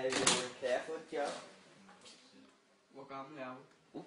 kan jeg få et job? Hvor gammel er du?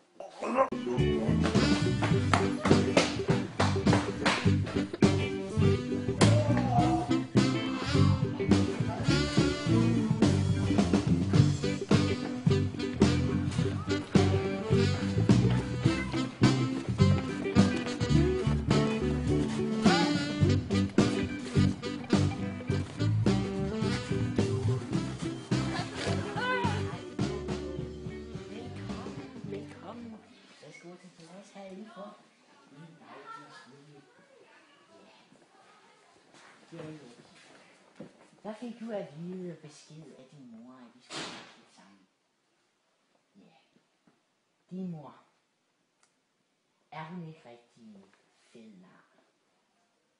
Der fik du at vide besked af din mor, at vi skulle snakke lidt sammen. Ja. Din mor. Er hun ikke rigtig fed nar?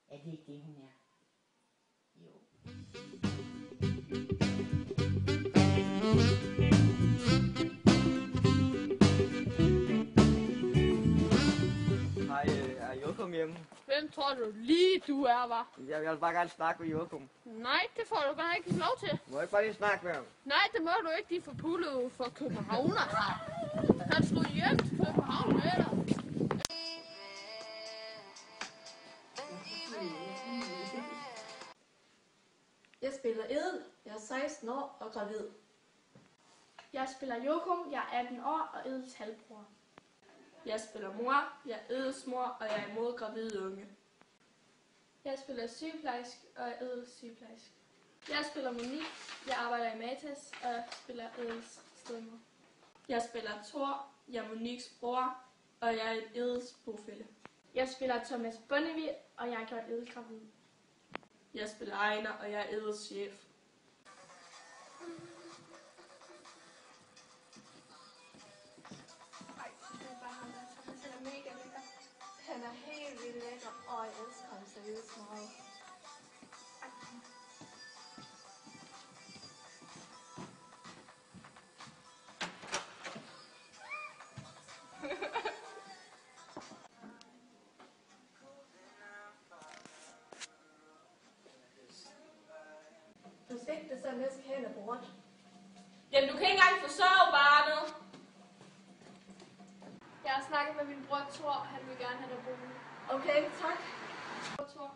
Er det ikke det, hun er? Jo. Hej, er Joachim hjemme? Hvem tror du lige du er, hva'? Jeg vil bare gerne snakke med Joachim. Nej, det får du bare ikke lov til. Må jeg bare lige snakke med ham? Nej, det må du ikke, de får pullet for københavner. Han skulle hjem til København med dig. Jeg spiller Edel. Jeg er 16 år og gravid. Jeg spiller Joachim, jeg er 18 år og Edels halvbror. Jeg spiller mor. Jeg er Edels mor, og jeg er imod gravide unge. Jeg spiller sygeplejerske og er Edels sygeplejerske. Jeg spiller Monique, jeg arbejder i Matas og jeg spiller Edels stedmor. Jeg spiller Thor. Jeg er Moniques bror, og jeg er Edels bofælle. Jeg spiller Thomas Bonnevie, og jeg har gjort Edel gravid. Jeg spiller Ejner, og jeg er Edels chef. Han er helt vildt lækker, og jeg elsker ham seriøst meget. Du skal ikke det så næsten hen og bort. Jamen, du kan ikke engang forsørge barnet. Jeg har snakket med min bror Thor, han vil gerne have dig boende. Okay, tak. Thor,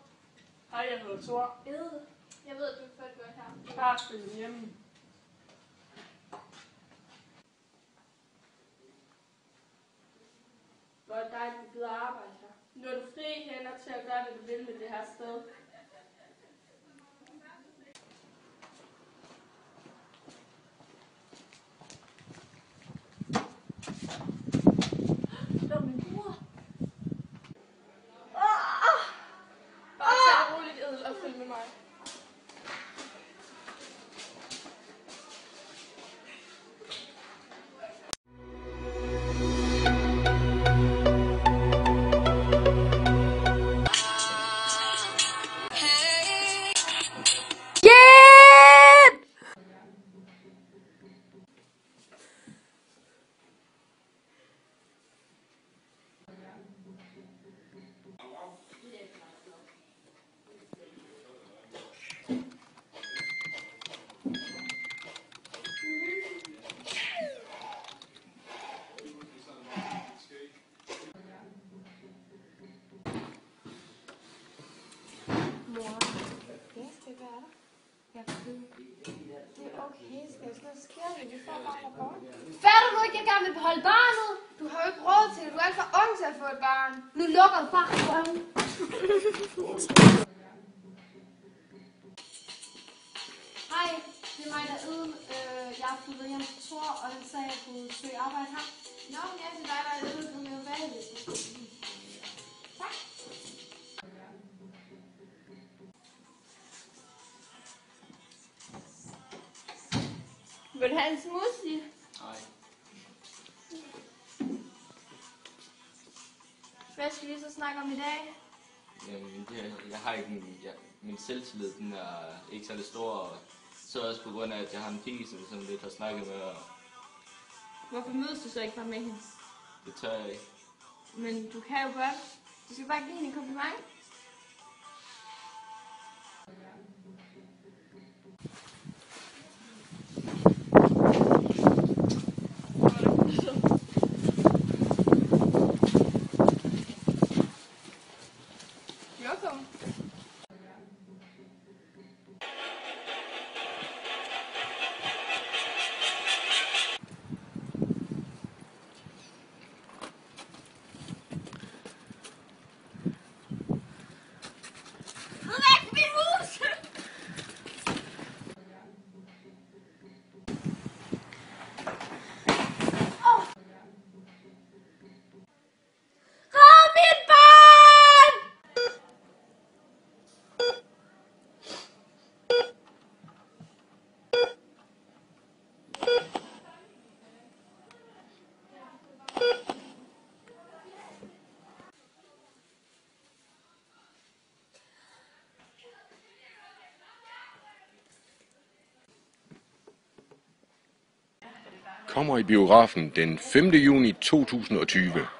Hej, jeg hedder Thor. Edel, jeg ved, at du er født godt her. Far spiller hjemme. Hvor er det dejligt, du gider arbejde her. Nu er du fri hænder til at gøre, hvad du vil med det her sted. Det var min bror. Bare tag det roligt, Edel, og følg med mig. Fatter du ikke, jeg gerne vil beholde barnet? Du har jo ikke råd til det. Du er alt for ung til at få et barn. Nu lukker du bare røven. Hej, det er mig, der er Edel. Jeg er flyttet hjem til Thor, og han sagde, at jeg kunne søge arbejde her. Nå, men ja, det er dig, der er Edel. Du er jo valgt. Tak. Vil du have en smoothie? Nej. Hvad skal vi så snakke om i dag? Jamen, jeg har ikke min selvtillid, den er ikke særlig stor, og så også på grund af, at jeg har en pige, som sådan lidt har snakket med, og Hvorfor mødes du så ikke bare med hende? det tør jeg ikke. Men du kan jo godt. Du skal bare give hende en kompliment. kommer i biografen den 5. juni 2020.